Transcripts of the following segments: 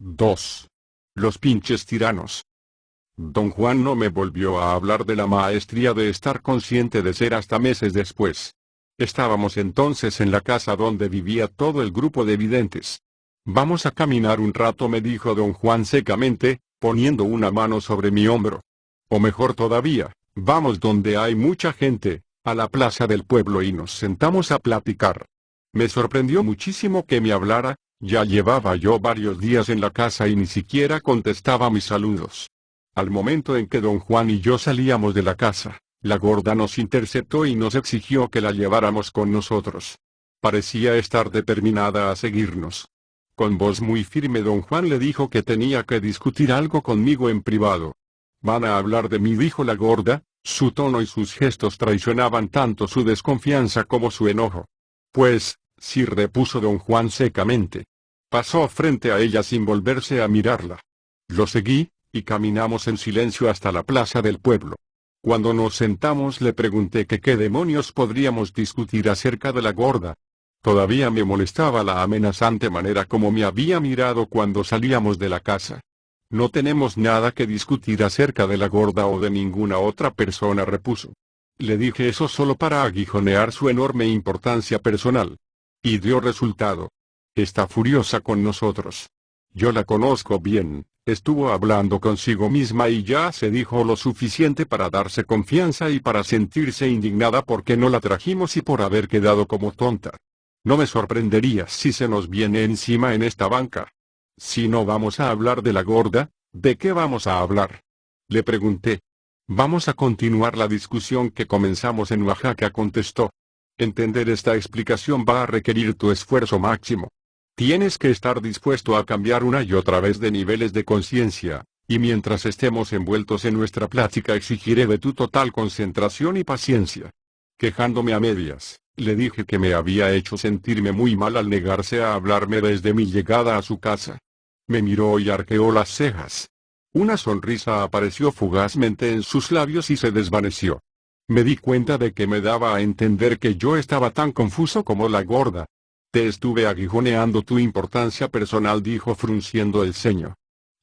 2. Los pinches tiranos. Don Juan no me volvió a hablar de la maestría de estar consciente de ser hasta meses después. Estábamos entonces en la casa donde vivía todo el grupo de videntes. Vamos a caminar un rato, me dijo don Juan secamente, poniendo una mano sobre mi hombro. O mejor todavía, vamos donde hay mucha gente, a la plaza del pueblo, y nos sentamos a platicar. Me sorprendió muchísimo que me hablara. Ya llevaba yo varios días en la casa y ni siquiera contestaba mis saludos. Al momento en que don Juan y yo salíamos de la casa, la gorda nos interceptó y nos exigió que la lleváramos con nosotros. Parecía estar determinada a seguirnos. Con voz muy firme don Juan le dijo que tenía que discutir algo conmigo en privado. «Van a hablar de mí», dijo la gorda. Su tono y sus gestos traicionaban tanto su desconfianza como su enojo. «Pues, sí», repuso don Juan secamente. Pasó frente a ella sin volverse a mirarla. Lo seguí, y caminamos en silencio hasta la plaza del pueblo. Cuando nos sentamos le pregunté que qué demonios podríamos discutir acerca de la gorda. Todavía me molestaba la amenazante manera como me había mirado cuando salíamos de la casa. «No tenemos nada que discutir acerca de la gorda o de ninguna otra persona», repuso. Le dije eso solo para aguijonear su enorme importancia personal. Y dio resultado. Está furiosa con nosotros. Yo la conozco bien, estuvo hablando consigo misma y ya se dijo lo suficiente para darse confianza y para sentirse indignada porque no la trajimos y por haber quedado como tonta. No me sorprendería si se nos viene encima en esta banca. Si no vamos a hablar de la gorda, ¿de qué vamos a hablar?, le pregunté. «Vamos a continuar la discusión que comenzamos en Oaxaca», contestó. «Entender esta explicación va a requerir tu esfuerzo máximo. Tienes que estar dispuesto a cambiar una y otra vez de niveles de conciencia, y mientras estemos envueltos en nuestra plática exigiré de tu total concentración y paciencia». Quejándome a medias, le dije que me había hecho sentirme muy mal al negarse a hablarme desde mi llegada a su casa. Me miró y arqueó las cejas. Una sonrisa apareció fugazmente en sus labios y se desvaneció. Me di cuenta de que me daba a entender que yo estaba tan confuso como la gorda. «Te estuve aguijoneando tu importancia personal», dijo frunciendo el ceño.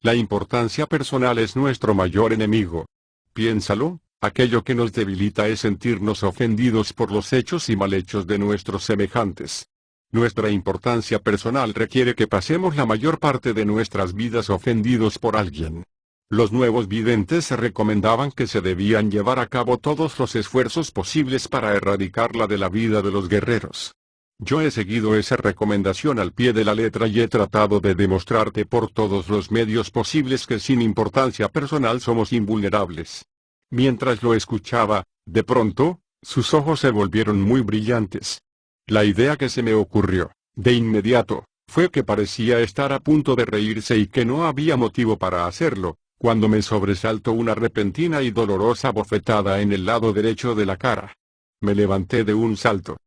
«La importancia personal es nuestro mayor enemigo. Piénsalo, aquello que nos debilita es sentirnos ofendidos por los hechos y malhechos de nuestros semejantes. Nuestra importancia personal requiere que pasemos la mayor parte de nuestras vidas ofendidos por alguien». Los nuevos videntes se recomendaban que se debían llevar a cabo todos los esfuerzos posibles para erradicarla de la vida de los guerreros. Yo he seguido esa recomendación al pie de la letra y he tratado de demostrarte por todos los medios posibles que sin importancia personal somos invulnerables. Mientras lo escuchaba, de pronto, sus ojos se volvieron muy brillantes. La idea que se me ocurrió, de inmediato, fue que parecía estar a punto de reírse y que no había motivo para hacerlo, cuando me sobresaltó una repentina y dolorosa bofetada en el lado derecho de la cara. Me levanté de un salto.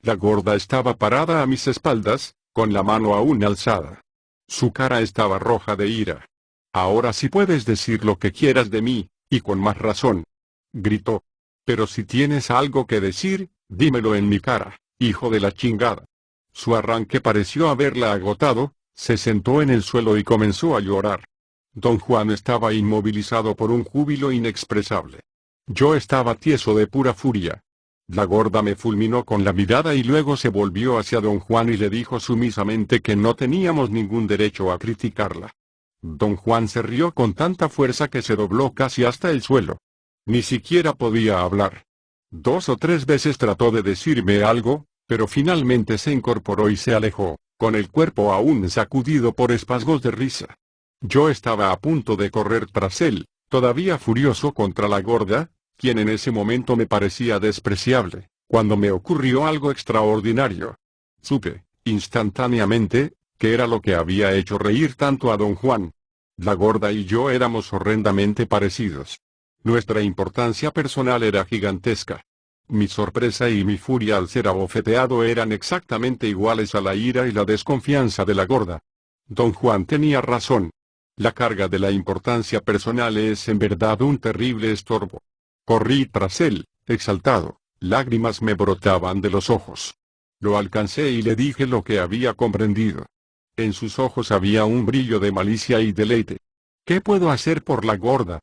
La gorda estaba parada a mis espaldas, con la mano aún alzada. Su cara estaba roja de ira. «Ahora sí puedes decir lo que quieras de mí, y con más razón», gritó. «Pero si tienes algo que decir, dímelo en mi cara, hijo de la chingada». Su arranque pareció haberla agotado, se sentó en el suelo y comenzó a llorar. Don Juan estaba inmovilizado por un júbilo inexpresable. Yo estaba tieso de pura furia. La gorda me fulminó con la mirada y luego se volvió hacia don Juan y le dijo sumisamente que no teníamos ningún derecho a criticarla. Don Juan se rió con tanta fuerza que se dobló casi hasta el suelo. Ni siquiera podía hablar. 2 o 3 veces trató de decirme algo, pero finalmente se incorporó y se alejó, con el cuerpo aún sacudido por espasmos de risa. Yo estaba a punto de correr tras él, todavía furioso contra la gorda, quien en ese momento me parecía despreciable, cuando me ocurrió algo extraordinario. Supe, instantáneamente, que era lo que había hecho reír tanto a don Juan. La gorda y yo éramos horrendamente parecidos. Nuestra importancia personal era gigantesca. Mi sorpresa y mi furia al ser abofeteado eran exactamente iguales a la ira y la desconfianza de la gorda. Don Juan tenía razón. La carga de la importancia personal es en verdad un terrible estorbo. Corrí tras él, exaltado, lágrimas me brotaban de los ojos. Lo alcancé y le dije lo que había comprendido. En sus ojos había un brillo de malicia y deleite. ¿Qué puedo hacer por la gorda?,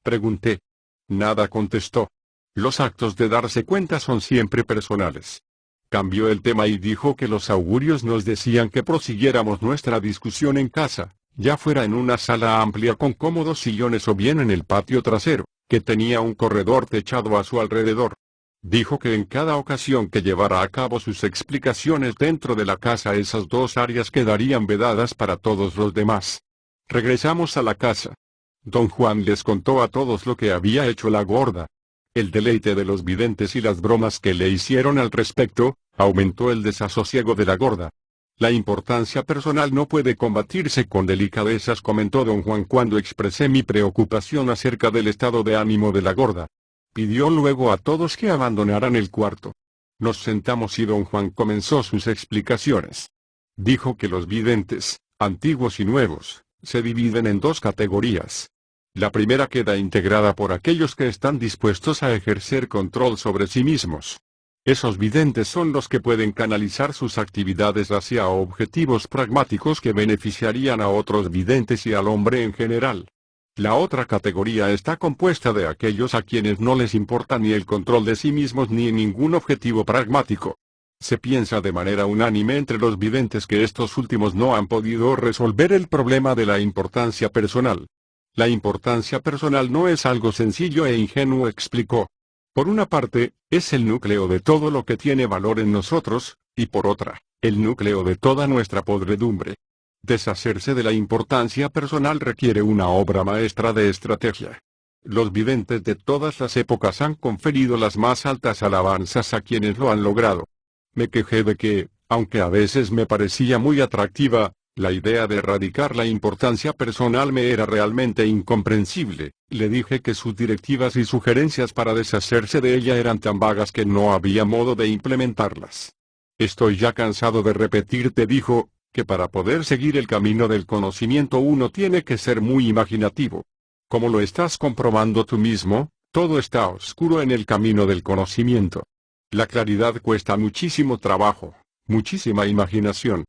pregunté. Nada, contestó. Los actos de darse cuenta son siempre personales. Cambió el tema y dijo que los augurios nos decían que prosiguiéramos nuestra discusión en casa, ya fuera en una sala amplia con cómodos sillones o bien en el patio trasero, que tenía un corredor techado a su alrededor. Dijo que en cada ocasión que llevara a cabo sus explicaciones dentro de la casa esas dos áreas quedarían vedadas para todos los demás. Regresamos a la casa. Don Juan les contó a todos lo que había hecho la gorda. El deleite de los videntes y las bromas que le hicieron al respecto, aumentó el desasosiego de la gorda. La importancia personal no puede combatirse con delicadezas, comentó don Juan cuando expresé mi preocupación acerca del estado de ánimo de la gorda. Pidió luego a todos que abandonaran el cuarto. Nos sentamos y don Juan comenzó sus explicaciones. Dijo que los videntes, antiguos y nuevos, se dividen en dos categorías. La primera queda integrada por aquellos que están dispuestos a ejercer control sobre sí mismos. Esos videntes son los que pueden canalizar sus actividades hacia objetivos pragmáticos que beneficiarían a otros videntes y al hombre en general. La otra categoría está compuesta de aquellos a quienes no les importa ni el control de sí mismos ni ningún objetivo pragmático. Se piensa de manera unánime entre los videntes que estos últimos no han podido resolver el problema de la importancia personal. La importancia personal no es algo sencillo e ingenuo, explicó. Por una parte, es el núcleo de todo lo que tiene valor en nosotros, y por otra, el núcleo de toda nuestra podredumbre. Deshacerse de la importancia personal requiere una obra maestra de estrategia. Los videntes de todas las épocas han conferido las más altas alabanzas a quienes lo han logrado. Me quejé de que, aunque a veces me parecía muy atractiva, la idea de erradicar la importancia personal me era realmente incomprensible. Le dije que sus directivas y sugerencias para deshacerse de ella eran tan vagas que no había modo de implementarlas. Estoy ya cansado de repetirte, dijo, que para poder seguir el camino del conocimiento uno tiene que ser muy imaginativo. Como lo estás comprobando tú mismo, todo está oscuro en el camino del conocimiento. La claridad cuesta muchísimo trabajo, muchísima imaginación.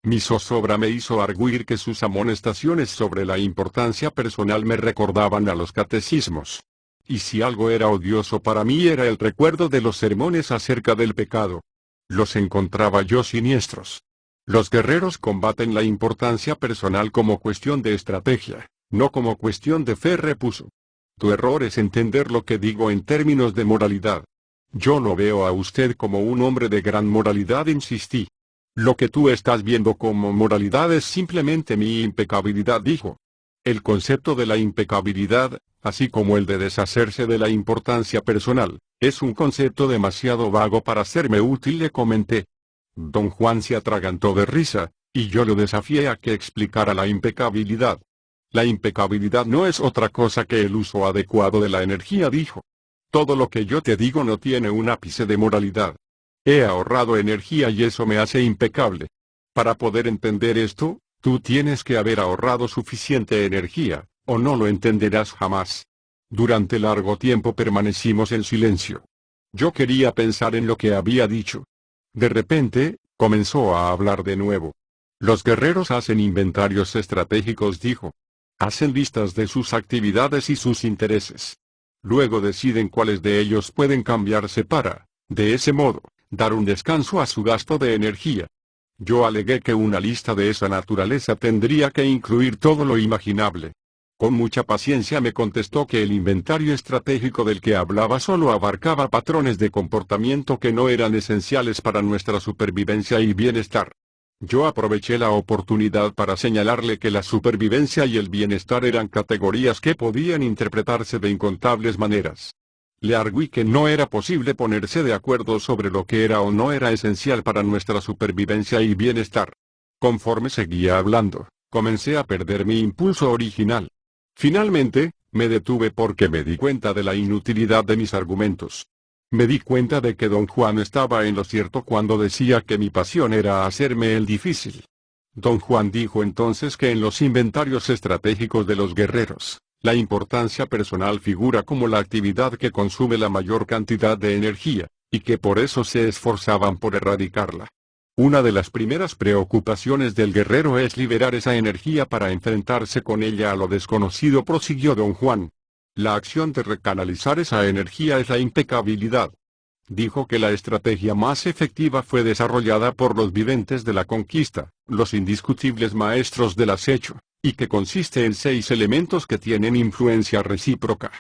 Mi zozobra me hizo arguir que sus amonestaciones sobre la importancia personal me recordaban a los catecismos. Y si algo era odioso para mí era el recuerdo de los sermones acerca del pecado. Los encontraba yo siniestros. Los guerreros combaten la importancia personal como cuestión de estrategia, no como cuestión de fe, repuso. Tu error es entender lo que digo en términos de moralidad. Yo no veo a usted como un hombre de gran moralidad, insistí. Lo que tú estás viendo como moralidad es simplemente mi impecabilidad, dijo. El concepto de la impecabilidad, así como el de deshacerse de la importancia personal, es un concepto demasiado vago para serme útil, le comenté. Don Juan se atragantó de risa, y yo lo desafié a que explicara la impecabilidad. La impecabilidad no es otra cosa que el uso adecuado de la energía, dijo. Todo lo que yo te digo no tiene un ápice de moralidad. He ahorrado energía y eso me hace impecable. Para poder entender esto, tú tienes que haber ahorrado suficiente energía, o no lo entenderás jamás. Durante largo tiempo permanecimos en silencio. Yo quería pensar en lo que había dicho. De repente, comenzó a hablar de nuevo. Los guerreros hacen inventarios estratégicos, dijo. Hacen listas de sus actividades y sus intereses. Luego deciden cuáles de ellos pueden cambiarse para, de ese modo, dar un descanso a su gasto de energía. Yo alegué que una lista de esa naturaleza tendría que incluir todo lo imaginable. Con mucha paciencia me contestó que el inventario estratégico del que hablaba solo abarcaba patrones de comportamiento que no eran esenciales para nuestra supervivencia y bienestar. Yo aproveché la oportunidad para señalarle que la supervivencia y el bienestar eran categorías que podían interpretarse de incontables maneras. Le arguí que no era posible ponerse de acuerdo sobre lo que era o no era esencial para nuestra supervivencia y bienestar. Conforme seguía hablando, comencé a perder mi impulso original. Finalmente, me detuve porque me di cuenta de la inutilidad de mis argumentos. Me di cuenta de que don Juan estaba en lo cierto cuando decía que mi pasión era hacerme el difícil. Don Juan dijo entonces que en los inventarios estratégicos de los guerreros, la importancia personal figura como la actividad que consume la mayor cantidad de energía, y que por eso se esforzaban por erradicarla. Una de las primeras preocupaciones del guerrero es liberar esa energía para enfrentarse con ella a lo desconocido, prosiguió don Juan. La acción de recanalizar esa energía es la impecabilidad. Dijo que la estrategia más efectiva fue desarrollada por los videntes de la conquista, los indiscutibles maestros del acecho, y que consiste en 6 elementos que tienen influencia recíproca.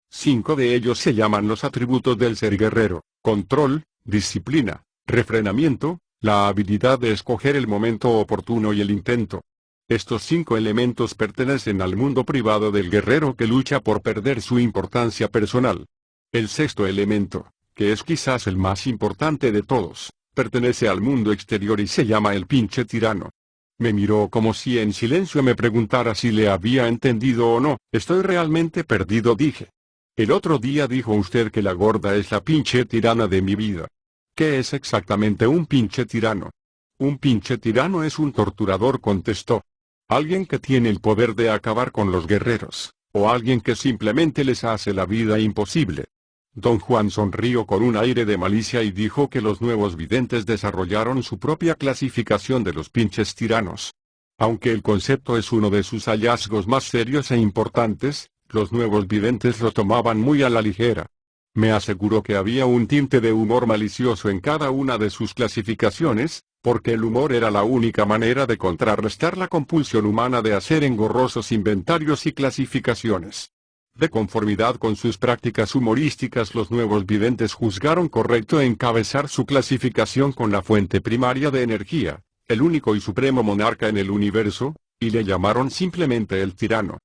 5 de ellos se llaman los atributos del ser guerrero: control, disciplina, refrenamiento, la habilidad de escoger el momento oportuno y el intento. Estos 5 elementos pertenecen al mundo privado del guerrero que lucha por perder su importancia personal. El 6º elemento, que es quizás el más importante de todos, pertenece al mundo exterior y se llama el pinche tirano. Me miró como si en silencio me preguntara si le había entendido o no. Estoy realmente perdido, dije. El otro día dijo usted que la gorda es la pinche tirana de mi vida. ¿Qué es exactamente un pinche tirano? Un pinche tirano es un torturador, contestó. Alguien que tiene el poder de acabar con los guerreros, o alguien que simplemente les hace la vida imposible. Don Juan sonrió con un aire de malicia y dijo que los nuevos videntes desarrollaron su propia clasificación de los pinches tiranos. Aunque el concepto es uno de sus hallazgos más serios e importantes, los nuevos videntes lo tomaban muy a la ligera. Me aseguró que había un tinte de humor malicioso en cada una de sus clasificaciones, porque el humor era la única manera de contrarrestar la compulsión humana de hacer engorrosos inventarios y clasificaciones. De conformidad con sus prácticas humorísticas, los nuevos videntes juzgaron correcto encabezar su clasificación con la fuente primaria de energía, el único y supremo monarca en el universo, y le llamaron simplemente el tirano.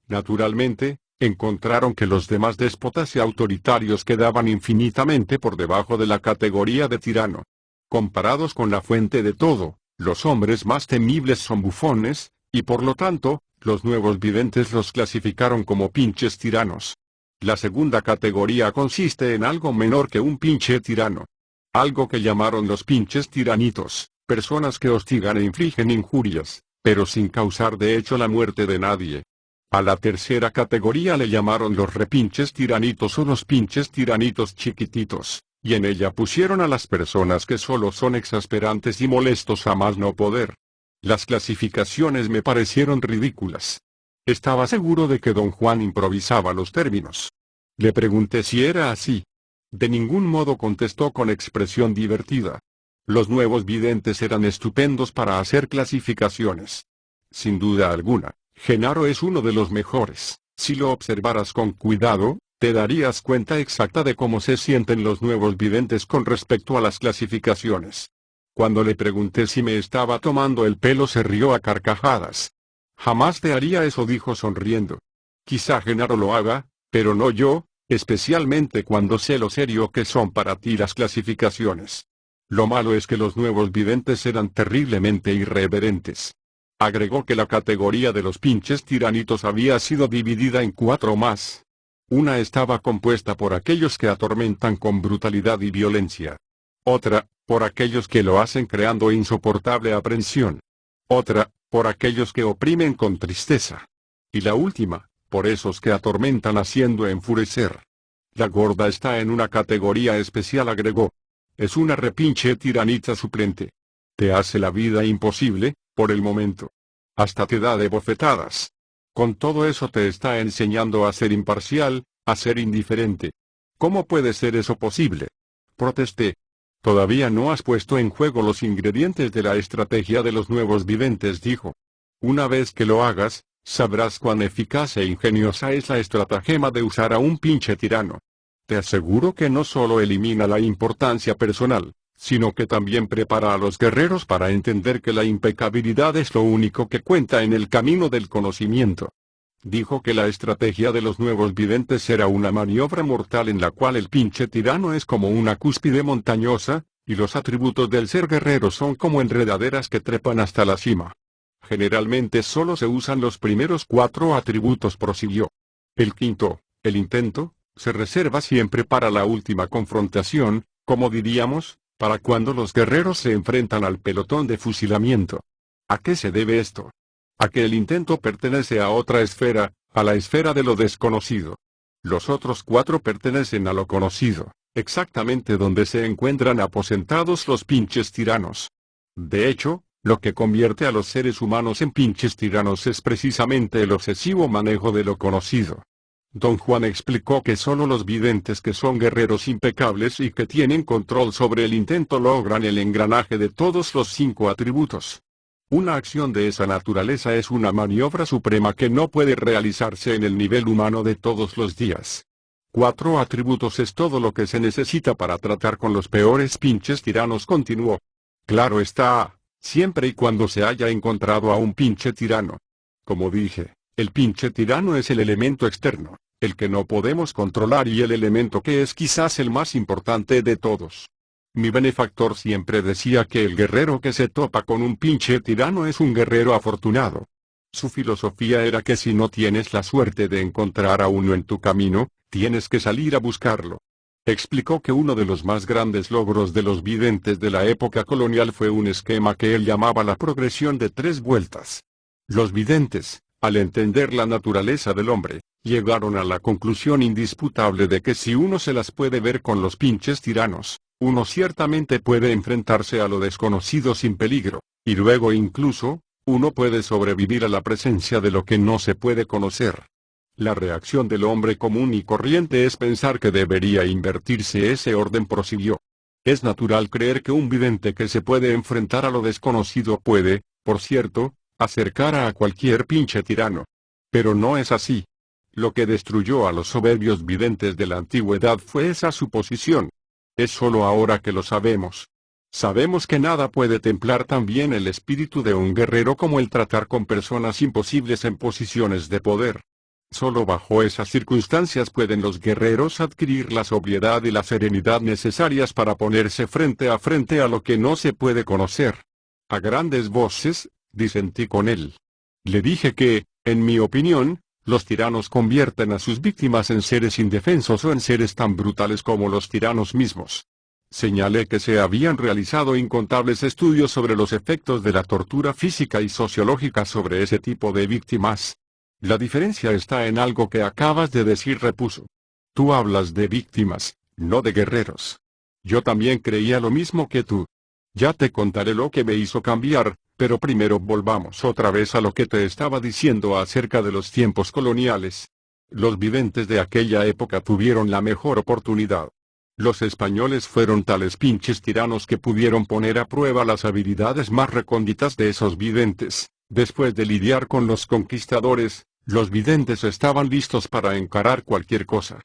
Naturalmente, encontraron que los demás déspotas y autoritarios quedaban infinitamente por debajo de la categoría de tirano. Comparados con la fuente de todo, los hombres más temibles son bufones, y por lo tanto, los nuevos videntes los clasificaron como pinches tiranos. La segunda categoría consiste en algo menor que un pinche tirano. Algo que llamaron los pinches tiranitos, personas que hostigan e infligen injurias, pero sin causar de hecho la muerte de nadie. A la tercera categoría le llamaron los repinches tiranitos o los pinches tiranitos chiquititos, y en ella pusieron a las personas que solo son exasperantes y molestos a más no poder. Las clasificaciones me parecieron ridículas. Estaba seguro de que don Juan improvisaba los términos. Le pregunté si era así. De ningún modo, contestó con expresión divertida. Los nuevos videntes eran estupendos para hacer clasificaciones. Sin duda alguna, Genaro es uno de los mejores. Si lo observaras con cuidado, te darías cuenta exacta de cómo se sienten los nuevos videntes con respecto a las clasificaciones. Cuando le pregunté si me estaba tomando el pelo, se rió a carcajadas. Jamás te haría eso, dijo sonriendo. Quizá Genaro lo haga, pero no yo, especialmente cuando sé lo serio que son para ti las clasificaciones. Lo malo es que los nuevos videntes eran terriblemente irreverentes. Agregó que la categoría de los pinches tiranitos había sido dividida en 4 más. Una estaba compuesta por aquellos que atormentan con brutalidad y violencia. Otra, por aquellos que lo hacen creando insoportable aprensión. Otra, por aquellos que oprimen con tristeza. Y la última, por esos que atormentan haciendo enfurecer. La gorda está en una categoría especial, agregó. Es una repinche tiranita suplente. Te hace la vida imposible, por el momento. Hasta te da de bofetadas. Con todo eso te está enseñando a ser imparcial, a ser indiferente. ¿Cómo puede ser eso posible? Protesté. Todavía no has puesto en juego los ingredientes de la estrategia de los nuevos videntes, dijo. Una vez que lo hagas, sabrás cuán eficaz e ingeniosa es la estratagema de usar a un pinche tirano. Te aseguro que no solo elimina la importancia personal, sino que también prepara a los guerreros para entender que la impecabilidad es lo único que cuenta en el camino del conocimiento. Dijo que la estrategia de los nuevos videntes era una maniobra mortal en la cual el pinche tirano es como una cúspide montañosa, y los atributos del ser guerrero son como enredaderas que trepan hasta la cima. Generalmente solo se usan los primeros 4 atributos, prosiguió. El quinto, el intento, se reserva siempre para la última confrontación, como diríamos, para cuando los guerreros se enfrentan al pelotón de fusilamiento. ¿A qué se debe esto? A que el intento pertenece a otra esfera, a la esfera de lo desconocido. Los otros 4 pertenecen a lo conocido, exactamente donde se encuentran aposentados los pinches tiranos. De hecho, lo que convierte a los seres humanos en pinches tiranos es precisamente el obsesivo manejo de lo conocido. Don Juan explicó que solo los videntes que son guerreros impecables y que tienen control sobre el intento logran el engranaje de todos los 5 atributos. Una acción de esa naturaleza es una maniobra suprema que no puede realizarse en el nivel humano de todos los días. 4 atributos es todo lo que se necesita para tratar con los peores pinches tiranos, continuó. Claro está, siempre y cuando se haya encontrado a un pinche tirano. Como dije, el pinche tirano es el elemento externo, el que no podemos controlar y el elemento que es quizás el más importante de todos. Mi benefactor siempre decía que el guerrero que se topa con un pinche tirano es un guerrero afortunado. Su filosofía era que si no tienes la suerte de encontrar a uno en tu camino, tienes que salir a buscarlo. Explicó que uno de los más grandes logros de los videntes de la época colonial fue un esquema que él llamaba la progresión de 3 vueltas. Los videntes, al entender la naturaleza del hombre, llegaron a la conclusión indisputable de que si uno se las puede ver con los pinches tiranos, uno ciertamente puede enfrentarse a lo desconocido sin peligro, y luego incluso, uno puede sobrevivir a la presencia de lo que no se puede conocer. La reacción del hombre común y corriente es pensar que debería invertirse ese orden, prosiguió. Es natural creer que un vidente que se puede enfrentar a lo desconocido puede, por cierto, acercar a cualquier pinche tirano. Pero no es así. Lo que destruyó a los soberbios videntes de la antigüedad fue esa suposición. Es solo ahora que lo sabemos. Sabemos que nada puede templar tan bien el espíritu de un guerrero como el tratar con personas imposibles en posiciones de poder. Solo bajo esas circunstancias pueden los guerreros adquirir la sobriedad y la serenidad necesarias para ponerse frente a lo que no se puede conocer. A grandes voces, disentí con él. Le dije que, en mi opinión, los tiranos convierten a sus víctimas en seres indefensos o en seres tan brutales como los tiranos mismos. Señalé que se habían realizado incontables estudios sobre los efectos de la tortura física y sociológica sobre ese tipo de víctimas. La diferencia está en algo que acabas de decir, repuso. Tú hablas de víctimas, no de guerreros. Yo también creía lo mismo que tú. Ya te contaré lo que me hizo cambiar, pero primero volvamos otra vez a lo que te estaba diciendo acerca de los tiempos coloniales. Los videntes de aquella época tuvieron la mejor oportunidad. Los españoles fueron tales pinches tiranos que pudieron poner a prueba las habilidades más recónditas de esos videntes. Después de lidiar con los conquistadores, los videntes estaban listos para encarar cualquier cosa.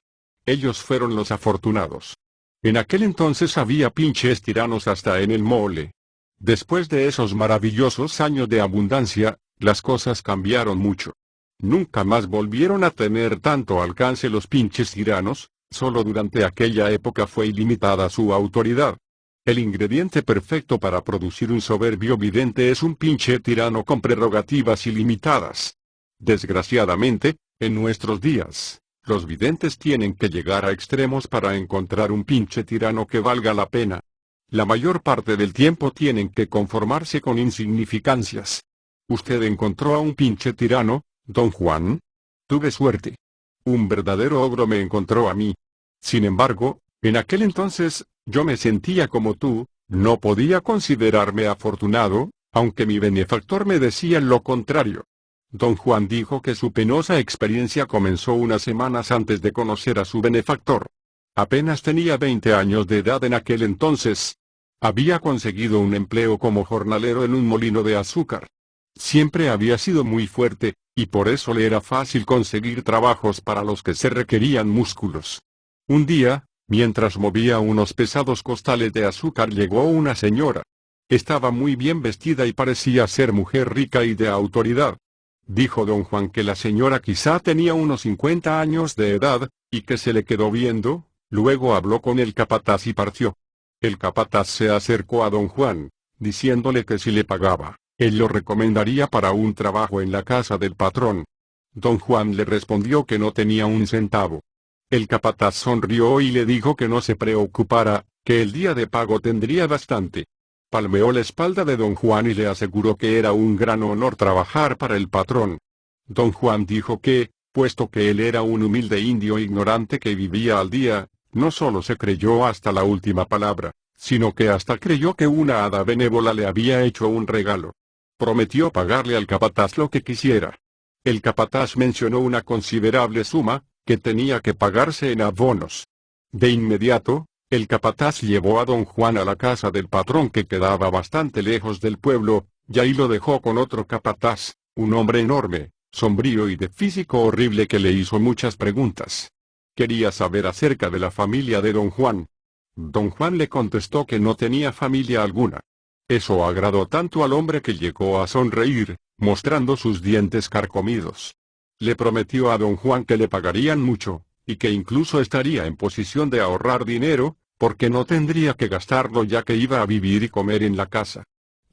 Ellos fueron los afortunados. En aquel entonces había pinches tiranos hasta en el mole. Después de esos maravillosos años de abundancia, las cosas cambiaron mucho. Nunca más volvieron a tener tanto alcance los pinches tiranos, solo durante aquella época fue ilimitada su autoridad. El ingrediente perfecto para producir un soberbio vidente es un pinche tirano con prerrogativas ilimitadas. Desgraciadamente, en nuestros días, los videntes tienen que llegar a extremos para encontrar un pinche tirano que valga la pena. La mayor parte del tiempo tienen que conformarse con insignificancias. ¿Usted encontró a un pinche tirano, don Juan? Tuve suerte. Un verdadero ogro me encontró a mí. Sin embargo, en aquel entonces, yo me sentía como tú, no podía considerarme afortunado, aunque mi benefactor me decía lo contrario. Don Juan dijo que su penosa experiencia comenzó unas semanas antes de conocer a su benefactor. Apenas tenía 20 años de edad en aquel entonces. Había conseguido un empleo como jornalero en un molino de azúcar. Siempre había sido muy fuerte, y por eso le era fácil conseguir trabajos para los que se requerían músculos. Un día, mientras movía unos pesados costales de azúcar, llegó una señora. Estaba muy bien vestida y parecía ser mujer rica y de autoridad. Dijo don Juan que la señora quizá tenía unos 50 años de edad, y que se le quedó viendo, luego habló con el capataz y partió. El capataz se acercó a don Juan, diciéndole que si le pagaba, él lo recomendaría para un trabajo en la casa del patrón. Don Juan le respondió que no tenía un centavo. El capataz sonrió y le dijo que no se preocupara, que el día de pago tendría bastante. Palmeó la espalda de don Juan y le aseguró que era un gran honor trabajar para el patrón. Don Juan dijo que, puesto que él era un humilde indio ignorante que vivía al día, no solo se creyó hasta la última palabra, sino que hasta creyó que una hada benévola le había hecho un regalo. Prometió pagarle al capataz lo que quisiera. El capataz mencionó una considerable suma, que tenía que pagarse en abonos. De inmediato, el capataz llevó a don Juan a la casa del patrón que quedaba bastante lejos del pueblo, y ahí lo dejó con otro capataz, un hombre enorme, sombrío y de físico horrible que le hizo muchas preguntas. Quería saber acerca de la familia de don Juan. Don Juan le contestó que no tenía familia alguna. Eso agradó tanto al hombre que llegó a sonreír, mostrando sus dientes carcomidos. Le prometió a don Juan que le pagarían mucho, y que incluso estaría en posición de ahorrar dinero, porque no tendría que gastarlo ya que iba a vivir y comer en la casa.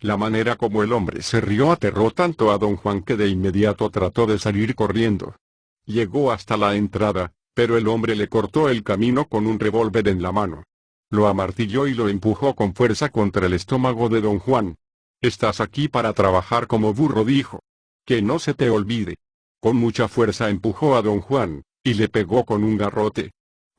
La manera como el hombre se rió aterró tanto a don Juan que de inmediato trató de salir corriendo. Llegó hasta la entrada, pero el hombre le cortó el camino con un revólver en la mano. Lo amartilló y lo empujó con fuerza contra el estómago de don Juan. «Estás aquí para trabajar como burro», dijo. «Que no se te olvide». Con mucha fuerza empujó a don Juan, y le pegó con un garrote.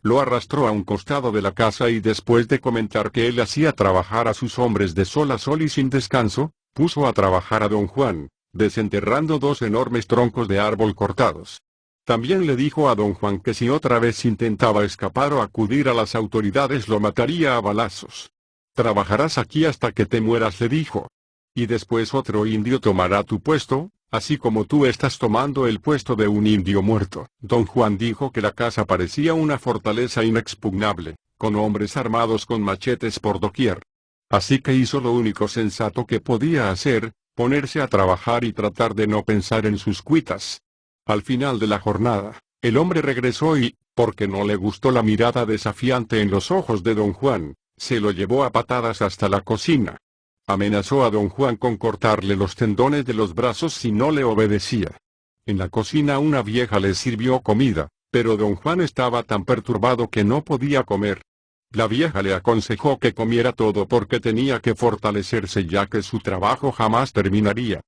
Lo arrastró a un costado de la casa y después de comentar que él hacía trabajar a sus hombres de sol a sol y sin descanso, puso a trabajar a don Juan, desenterrando 2 enormes troncos de árbol cortados. También le dijo a don Juan que si otra vez intentaba escapar o acudir a las autoridades lo mataría a balazos. «Trabajarás aquí hasta que te mueras», le dijo. «Y después otro indio tomará tu puesto, así como tú estás tomando el puesto de un indio muerto». Don Juan dijo que la casa parecía una fortaleza inexpugnable, con hombres armados con machetes por doquier. Así que hizo lo único sensato que podía hacer, ponerse a trabajar y tratar de no pensar en sus cuitas. Al final de la jornada, el hombre regresó y, porque no le gustó la mirada desafiante en los ojos de don Juan, se lo llevó a patadas hasta la cocina. Amenazó a don Juan con cortarle los tendones de los brazos si no le obedecía. En la cocina una vieja le sirvió comida, pero don Juan estaba tan perturbado que no podía comer. La vieja le aconsejó que comiera todo porque tenía que fortalecerse ya que su trabajo jamás terminaría.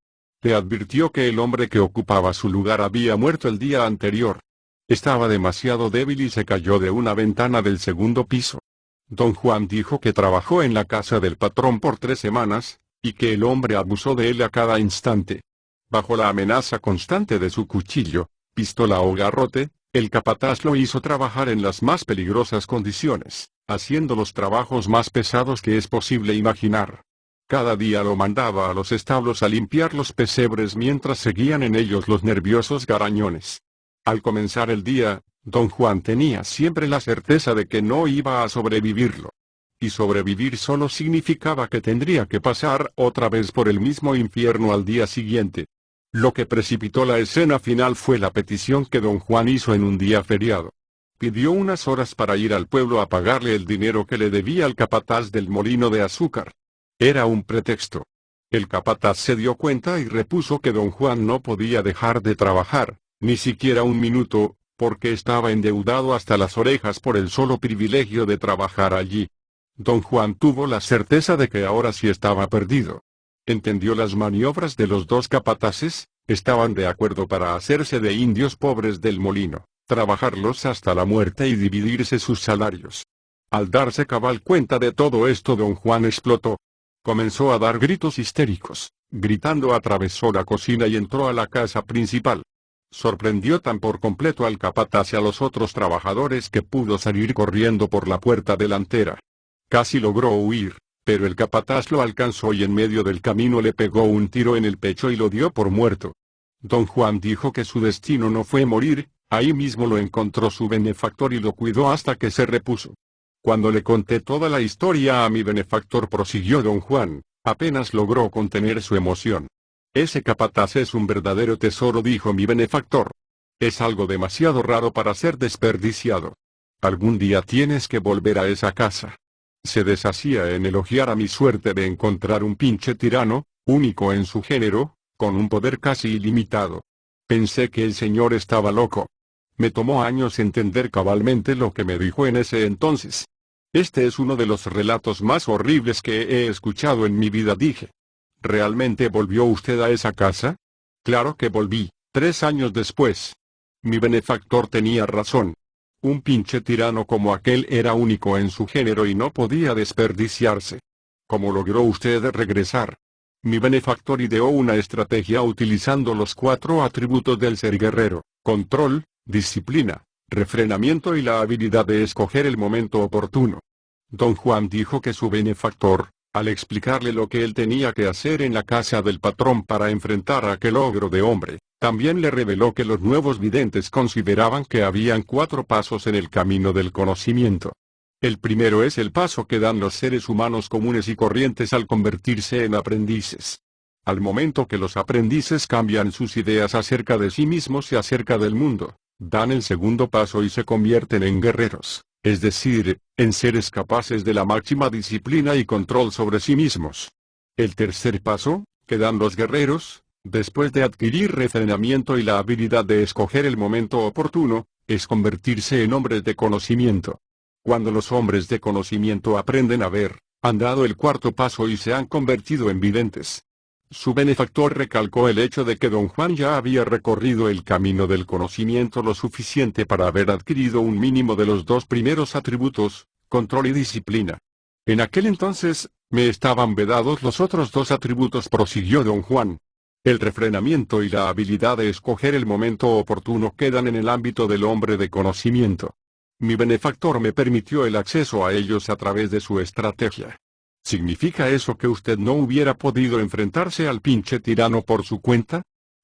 Le advirtió que el hombre que ocupaba su lugar había muerto el día anterior. Estaba demasiado débil y se cayó de una ventana del segundo piso. Don Juan dijo que trabajó en la casa del patrón por 3 semanas, y que el hombre abusó de él a cada instante. Bajo la amenaza constante de su cuchillo, pistola o garrote, el capataz lo hizo trabajar en las más peligrosas condiciones, haciendo los trabajos más pesados que es posible imaginar. Cada día lo mandaba a los establos a limpiar los pesebres mientras seguían en ellos los nerviosos garañones. Al comenzar el día, don Juan tenía siempre la certeza de que no iba a sobrevivirlo. Y sobrevivir solo significaba que tendría que pasar otra vez por el mismo infierno al día siguiente. Lo que precipitó la escena final fue la petición que don Juan hizo en un día feriado. Pidió unas horas para ir al pueblo a pagarle el dinero que le debía al capataz del molino de azúcar. Era un pretexto. El capataz se dio cuenta y repuso que don Juan no podía dejar de trabajar, ni siquiera un minuto, porque estaba endeudado hasta las orejas por el solo privilegio de trabajar allí. Don Juan tuvo la certeza de que ahora sí estaba perdido. Entendió las maniobras de los 2 capataces, estaban de acuerdo para hacerse de indios pobres del molino, trabajarlos hasta la muerte y dividirse sus salarios. Al darse cabal cuenta de todo esto don Juan explotó. Comenzó a dar gritos histéricos, gritando atravesó la cocina y entró a la casa principal. Sorprendió tan por completo al capataz y a los otros trabajadores que pudo salir corriendo por la puerta delantera. Casi logró huir, pero el capataz lo alcanzó y en medio del camino le pegó un tiro en el pecho y lo dio por muerto. Don Juan dijo que su destino no fue morir, ahí mismo lo encontró su benefactor y lo cuidó hasta que se repuso. Cuando le conté toda la historia a mi benefactor, prosiguió don Juan, apenas logró contener su emoción. «Ese capataz es un verdadero tesoro», dijo mi benefactor. «Es algo demasiado raro para ser desperdiciado. Algún día tienes que volver a esa casa». Se deshacía en elogiar a mi suerte de encontrar un pinche tirano, único en su género, con un poder casi ilimitado. Pensé que el señor estaba loco. Me tomó años entender cabalmente lo que me dijo en ese entonces. «Este es uno de los relatos más horribles que he escuchado en mi vida», dije. «¿Realmente volvió usted a esa casa?» «Claro que volví, 3 años después». Mi benefactor tenía razón. Un pinche tirano como aquel era único en su género y no podía desperdiciarse. ¿Cómo logró usted regresar? Mi benefactor ideó una estrategia utilizando los 4 atributos del ser guerrero: control, disciplina, refrenamiento y la habilidad de escoger el momento oportuno. Don Juan dijo que su benefactor, al explicarle lo que él tenía que hacer en la casa del patrón para enfrentar a aquel ogro de hombre, también le reveló que los nuevos videntes consideraban que habían 4 pasos en el camino del conocimiento. El primero es el paso que dan los seres humanos comunes y corrientes al convertirse en aprendices. Al momento que los aprendices cambian sus ideas acerca de sí mismos y acerca del mundo, dan el segundo paso y se convierten en guerreros, es decir, en seres capaces de la máxima disciplina y control sobre sí mismos. El tercer paso, que dan los guerreros, después de adquirir refrenamiento y la habilidad de escoger el momento oportuno, es convertirse en hombres de conocimiento. Cuando los hombres de conocimiento aprenden a ver, han dado el cuarto paso y se han convertido en videntes. Su benefactor recalcó el hecho de que don Juan ya había recorrido el camino del conocimiento lo suficiente para haber adquirido un mínimo de los 2 primeros atributos, control y disciplina. En aquel entonces, me estaban vedados los otros 2 atributos, prosiguió don Juan. El refrenamiento y la habilidad de escoger el momento oportuno quedan en el ámbito del hombre de conocimiento. Mi benefactor me permitió el acceso a ellos a través de su estrategia. ¿Significa eso que usted no hubiera podido enfrentarse al pinche tirano por su cuenta?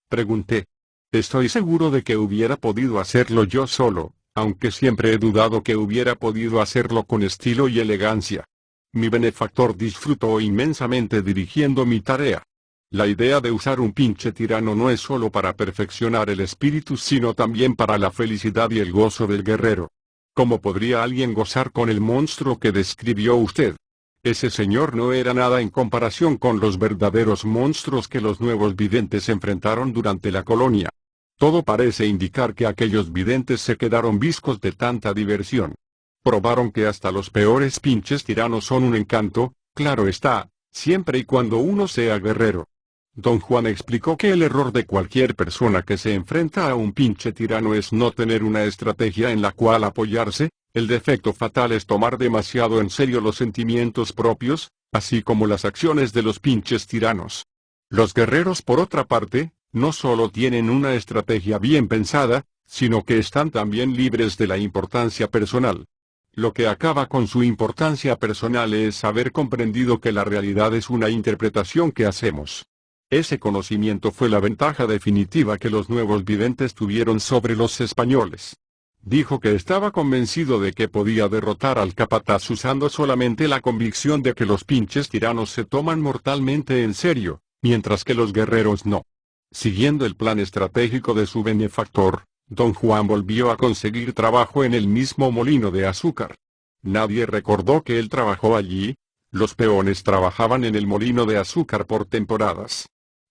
Pregunté. Estoy seguro de que hubiera podido hacerlo yo solo, aunque siempre he dudado que hubiera podido hacerlo con estilo y elegancia. Mi benefactor disfrutó inmensamente dirigiendo mi tarea. La idea de usar un pinche tirano no es solo para perfeccionar el espíritu, sino también para la felicidad y el gozo del guerrero. ¿Cómo podría alguien gozar con el monstruo que describió usted? Ese señor no era nada en comparación con los verdaderos monstruos que los nuevos videntes enfrentaron durante la colonia. Todo parece indicar que aquellos videntes se quedaron viscos de tanta diversión. Probaron que hasta los peores pinches tiranos son un encanto, claro está, siempre y cuando uno sea guerrero. Don Juan explicó que el error de cualquier persona que se enfrenta a un pinche tirano es no tener una estrategia en la cual apoyarse. El defecto fatal es tomar demasiado en serio los sentimientos propios, así como las acciones de los pinches tiranos. Los guerreros, por otra parte, no solo tienen una estrategia bien pensada, sino que están también libres de la importancia personal. Lo que acaba con su importancia personal es haber comprendido que la realidad es una interpretación que hacemos. Ese conocimiento fue la ventaja definitiva que los nuevos videntes tuvieron sobre los españoles. Dijo que estaba convencido de que podía derrotar al capataz usando solamente la convicción de que los pinches tiranos se toman mortalmente en serio, mientras que los guerreros no. Siguiendo el plan estratégico de su benefactor, don Juan volvió a conseguir trabajo en el mismo molino de azúcar. Nadie recordó que él trabajó allí. Los peones trabajaban en el molino de azúcar por temporadas.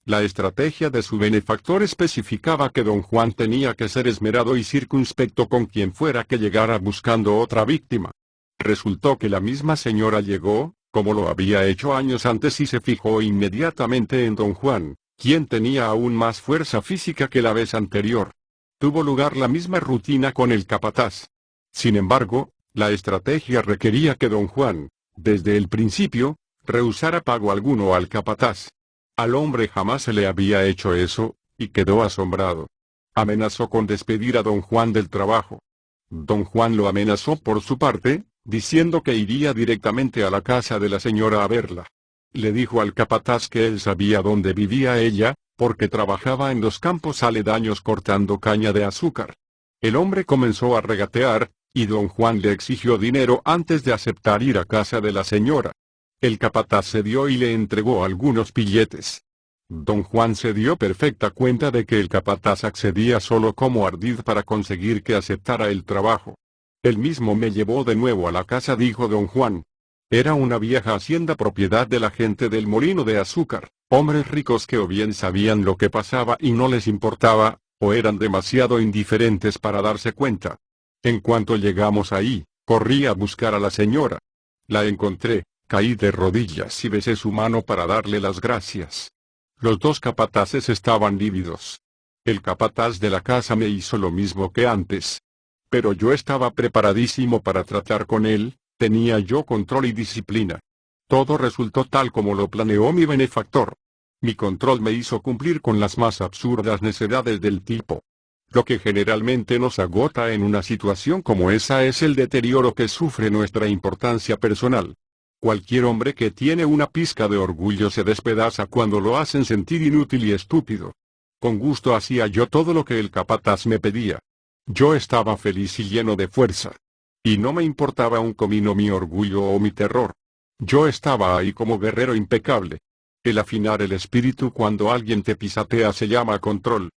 La estrategia de su benefactor especificaba que don Juan tenía que ser esmerado y circunspecto con quien fuera que llegara buscando otra víctima. Resultó que la misma señora llegó, como lo había hecho años antes, y se fijó inmediatamente en don Juan, quien tenía aún más fuerza física que la vez anterior. Tuvo lugar la misma rutina con el capataz. Sin embargo, la estrategia requería que don Juan, desde el principio, rehusara pago alguno al capataz. Al hombre jamás se le había hecho eso, y quedó asombrado. Amenazó con despedir a don Juan del trabajo. Don Juan lo amenazó por su parte, diciendo que iría directamente a la casa de la señora a verla. Le dijo al capataz que él sabía dónde vivía ella, porque trabajaba en los campos aledaños cortando caña de azúcar. El hombre comenzó a regatear, y don Juan le exigió dinero antes de aceptar ir a casa de la señora. El capataz cedió y le entregó algunos billetes. Don Juan se dio perfecta cuenta de que el capataz accedía solo como ardid para conseguir que aceptara el trabajo. Él mismo me llevó de nuevo a la casa, dijo don Juan. Era una vieja hacienda propiedad de la gente del molino de azúcar, hombres ricos que o bien sabían lo que pasaba y no les importaba, o eran demasiado indiferentes para darse cuenta. En cuanto llegamos ahí, corrí a buscar a la señora. La encontré. Caí de rodillas y besé su mano para darle las gracias. Los 2 capataces estaban lívidos. El capataz de la casa me hizo lo mismo que antes. Pero yo estaba preparadísimo para tratar con él, tenía yo control y disciplina. Todo resultó tal como lo planeó mi benefactor. Mi control me hizo cumplir con las más absurdas necesidades del tipo. Lo que generalmente nos agota en una situación como esa es el deterioro que sufre nuestra importancia personal. Cualquier hombre que tiene una pizca de orgullo se despedaza cuando lo hacen sentir inútil y estúpido. Con gusto hacía yo todo lo que el capataz me pedía. Yo estaba feliz y lleno de fuerza. Y no me importaba un comino mi orgullo o mi terror. Yo estaba ahí como guerrero impecable. El afinar el espíritu cuando alguien te pisotea se llama control.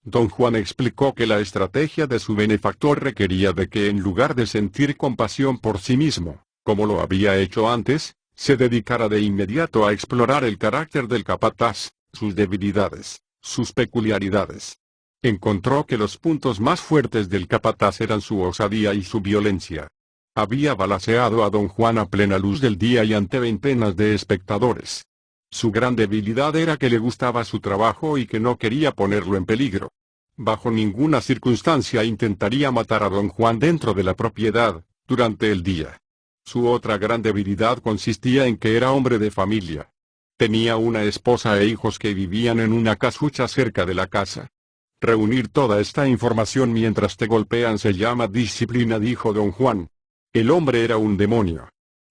Don Juan explicó que la estrategia de su benefactor requería de que en lugar de sentir compasión por sí mismo, como lo había hecho antes, se dedicara de inmediato a explorar el carácter del capataz, sus debilidades, sus peculiaridades. Encontró que los puntos más fuertes del capataz eran su osadía y su violencia. Había balaceado a don Juan a plena luz del día y ante veintenas de espectadores. Su gran debilidad era que le gustaba su trabajo y que no quería ponerlo en peligro. Bajo ninguna circunstancia intentaría matar a don Juan dentro de la propiedad, durante el día. Su otra gran debilidad consistía en que era hombre de familia. Tenía una esposa e hijos que vivían en una casucha cerca de la casa. Reunir toda esta información mientras te golpean se llama disciplina, dijo don Juan. El hombre era un demonio.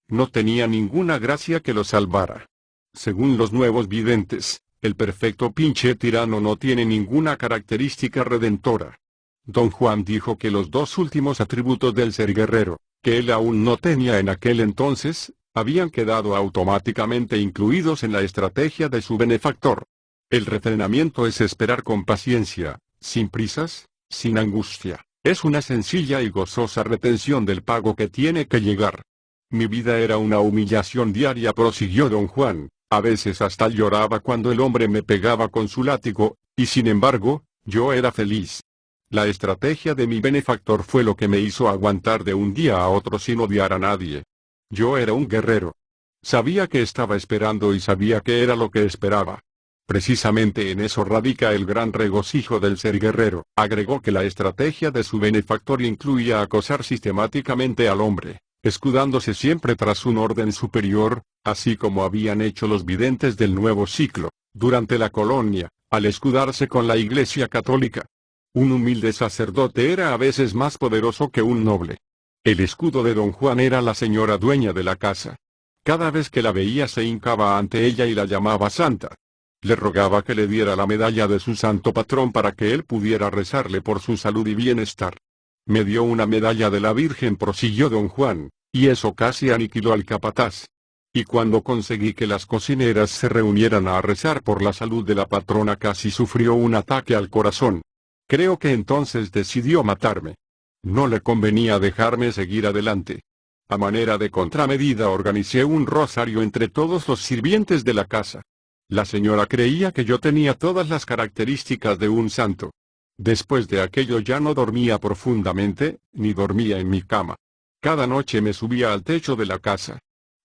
No tenía ninguna gracia que lo salvara. Según los nuevos videntes, el perfecto pinche tirano no tiene ninguna característica redentora. Don Juan dijo que los dos últimos atributos del ser guerrero, que él aún no tenía en aquel entonces, habían quedado automáticamente incluidos en la estrategia de su benefactor. El refrenamiento es esperar con paciencia, sin prisas, sin angustia. Es una sencilla y gozosa retención del pago que tiene que llegar. Mi vida era una humillación diaria, prosiguió don Juan. A veces hasta lloraba cuando el hombre me pegaba con su látigo, y sin embargo, yo era feliz. La estrategia de mi benefactor fue lo que me hizo aguantar de un día a otro sin odiar a nadie. Yo era un guerrero. Sabía que estaba esperando y sabía que era lo que esperaba. Precisamente en eso radica el gran regocijo del ser guerrero. Agregó que la estrategia de su benefactor incluía acosar sistemáticamente al hombre, escudándose siempre tras un orden superior, así como habían hecho los videntes del nuevo ciclo, durante la colonia, al escudarse con la Iglesia católica. Un humilde sacerdote era a veces más poderoso que un noble. El escudo de don Juan era la señora dueña de la casa. Cada vez que la veía se hincaba ante ella y la llamaba santa. Le rogaba que le diera la medalla de su santo patrón para que él pudiera rezarle por su salud y bienestar. Me dio una medalla de la Virgen, prosiguió don Juan, y eso casi aniquiló al capataz. Y cuando conseguí que las cocineras se reunieran a rezar por la salud de la patrona, casi sufrió un ataque al corazón. Creo que entonces decidió matarme. No le convenía dejarme seguir adelante. A manera de contramedida organicé un rosario entre todos los sirvientes de la casa. La señora creía que yo tenía todas las características de un santo. Después de aquello ya no dormía profundamente, ni dormía en mi cama. Cada noche me subía al techo de la casa.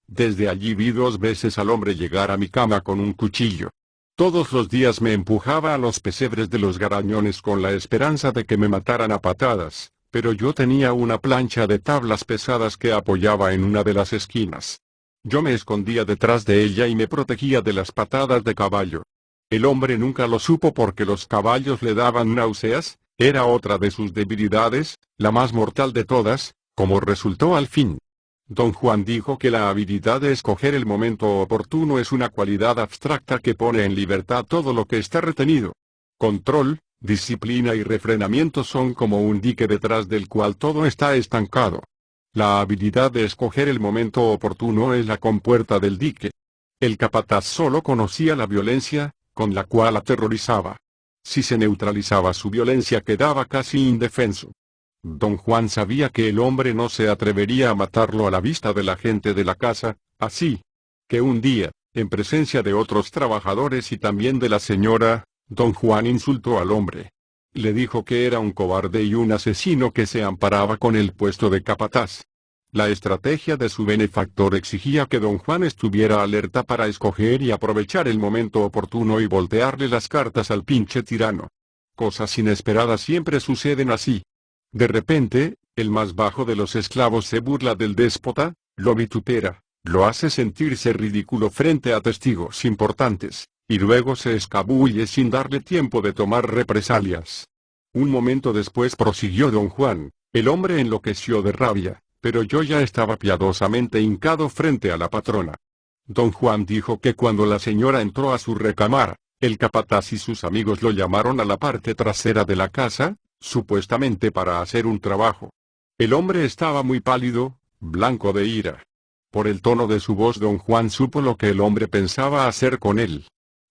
Desde allí vi 2 veces al hombre llegar a mi cama con un cuchillo. Todos los días me empujaba a los pesebres de los garañones con la esperanza de que me mataran a patadas, pero yo tenía una plancha de tablas pesadas que apoyaba en una de las esquinas. Yo me escondía detrás de ella y me protegía de las patadas de caballo. El hombre nunca lo supo porque los caballos le daban náuseas, era otra de sus debilidades, la más mortal de todas, como resultó al fin. Don Juan dijo que la habilidad de escoger el momento oportuno es una cualidad abstracta que pone en libertad todo lo que está retenido. Control, disciplina y refrenamiento son como un dique detrás del cual todo está estancado. La habilidad de escoger el momento oportuno es la compuerta del dique. El capataz solo conocía la violencia, con la cual aterrorizaba. Si se neutralizaba su violencia quedaba casi indefenso. Don Juan sabía que el hombre no se atrevería a matarlo a la vista de la gente de la casa, así que un día, en presencia de otros trabajadores y también de la señora, don Juan insultó al hombre. Le dijo que era un cobarde y un asesino que se amparaba con el puesto de capataz. La estrategia de su benefactor exigía que don Juan estuviera alerta para escoger y aprovechar el momento oportuno y voltearle las cartas al pinche tirano. Cosas inesperadas siempre suceden así. De repente, El más bajo de los esclavos se burla del déspota, lo vitupera, lo hace sentirse ridículo frente a testigos importantes, y luego se escabulle sin darle tiempo de tomar represalias. Un momento después prosiguió don Juan, el hombre enloqueció de rabia, pero yo ya estaba piadosamente hincado frente a la patrona. Don Juan dijo que cuando la señora entró a su recámara, el capataz y sus amigos lo llamaron a la parte trasera de la casa, supuestamente para hacer un trabajo. El hombre estaba muy pálido, blanco de ira. Por el tono de su voz don Juan supo lo que el hombre pensaba hacer con él.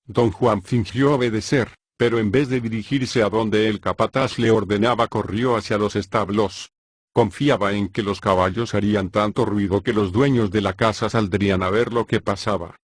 Don Juan fingió obedecer, pero en vez de dirigirse a donde el capataz le ordenaba corrió hacia los establos. Confiaba en que los caballos harían tanto ruido que los dueños de la casa saldrían a ver lo que pasaba.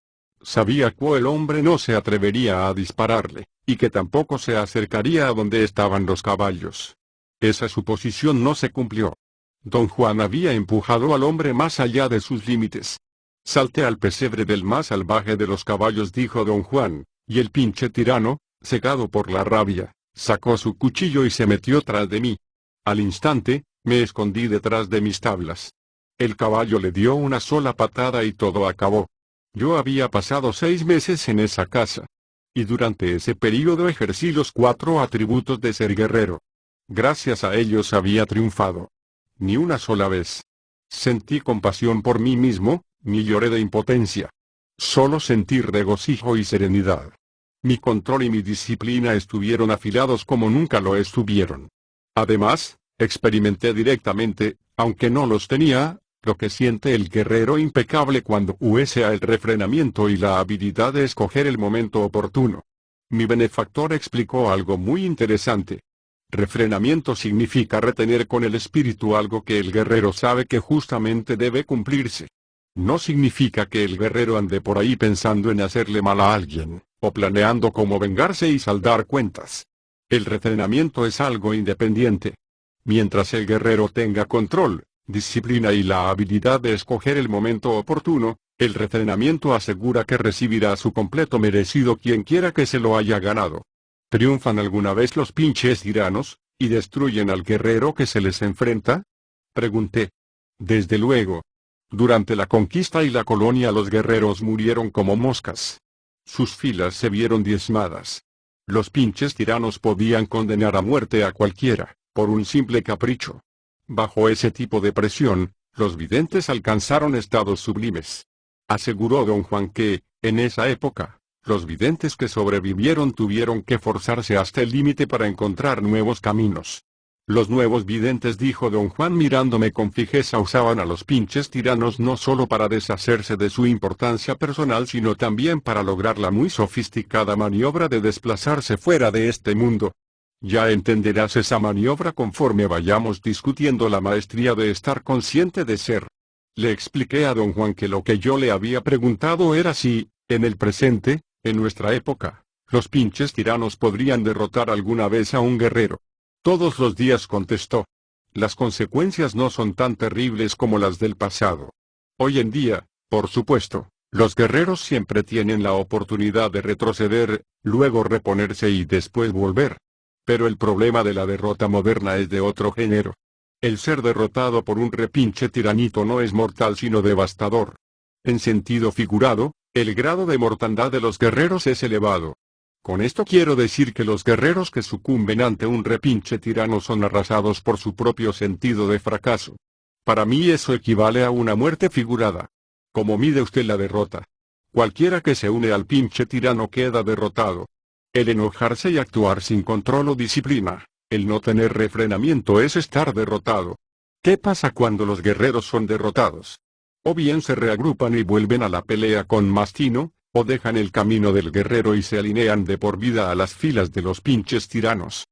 Sabía que el hombre no se atrevería a dispararle, y que tampoco se acercaría a donde estaban los caballos. Esa suposición no se cumplió. Don Juan había empujado al hombre más allá de sus límites. Salté al pesebre del más salvaje de los caballos, dijo don Juan, y el pinche tirano, cegado por la rabia, sacó su cuchillo y se metió tras de mí. Al instante, me escondí detrás de mis tablas. El caballo le dio una sola patada y todo acabó. Yo había pasado 6 meses en esa casa. Y durante ese período ejercí los 4 atributos de ser guerrero. Gracias a ellos había triunfado. Ni una sola vez sentí compasión por mí mismo, ni lloré de impotencia. Solo sentí regocijo y serenidad. Mi control y mi disciplina estuvieron afilados como nunca lo estuvieron. Además, experimenté directamente, aunque no los tenía, lo que siente el guerrero impecable cuando usa el refrenamiento y la habilidad de escoger el momento oportuno. Mi benefactor explicó algo muy interesante. Refrenamiento significa retener con el espíritu algo que el guerrero sabe que justamente debe cumplirse. No significa que el guerrero ande por ahí pensando en hacerle mal a alguien, o planeando cómo vengarse y saldar cuentas. El refrenamiento es algo independiente. Mientras el guerrero tenga control, disciplina y la habilidad de escoger el momento oportuno, el refrenamiento asegura que recibirá su completo merecido quien quiera que se lo haya ganado. ¿Triunfan alguna vez los pinches tiranos, y destruyen al guerrero que se les enfrenta? Pregunté. Desde luego. Durante la conquista y la colonia los guerreros murieron como moscas. Sus filas se vieron diezmadas. Los pinches tiranos podían condenar a muerte a cualquiera, por un simple capricho. Bajo ese tipo de presión, los videntes alcanzaron estados sublimes. Aseguró don Juan que, en esa época, los videntes que sobrevivieron tuvieron que forzarse hasta el límite para encontrar nuevos caminos. Los nuevos videntes, dijo don Juan mirándome con fijeza, usaban a los pinches tiranos no solo para deshacerse de su importancia personal sino también para lograr la muy sofisticada maniobra de desplazarse fuera de este mundo. Ya entenderás esa maniobra conforme vayamos discutiendo la maestría de estar consciente de ser. Le expliqué a don Juan que lo que yo le había preguntado era si, en el presente, en nuestra época, los pinches tiranos podrían derrotar alguna vez a un guerrero. Todos los días, contestó. Las consecuencias no son tan terribles como las del pasado. Hoy en día, por supuesto, los guerreros siempre tienen la oportunidad de retroceder, luego reponerse y después volver. Pero el problema de la derrota moderna es de otro género. El ser derrotado por un repinche tiranito no es mortal sino devastador. En sentido figurado, el grado de mortandad de los guerreros es elevado. Con esto quiero decir que los guerreros que sucumben ante un repinche tirano son arrasados por su propio sentido de fracaso. Para mí eso equivale a una muerte figurada. ¿Cómo mide usted la derrota? Cualquiera que se une al pinche tirano queda derrotado. El enojarse y actuar sin control o disciplina, el no tener refrenamiento es estar derrotado. ¿Qué pasa cuando los guerreros son derrotados? O bien se reagrupan y vuelven a la pelea con más tino, o dejan el camino del guerrero y se alinean de por vida a las filas de los pinches tiranos.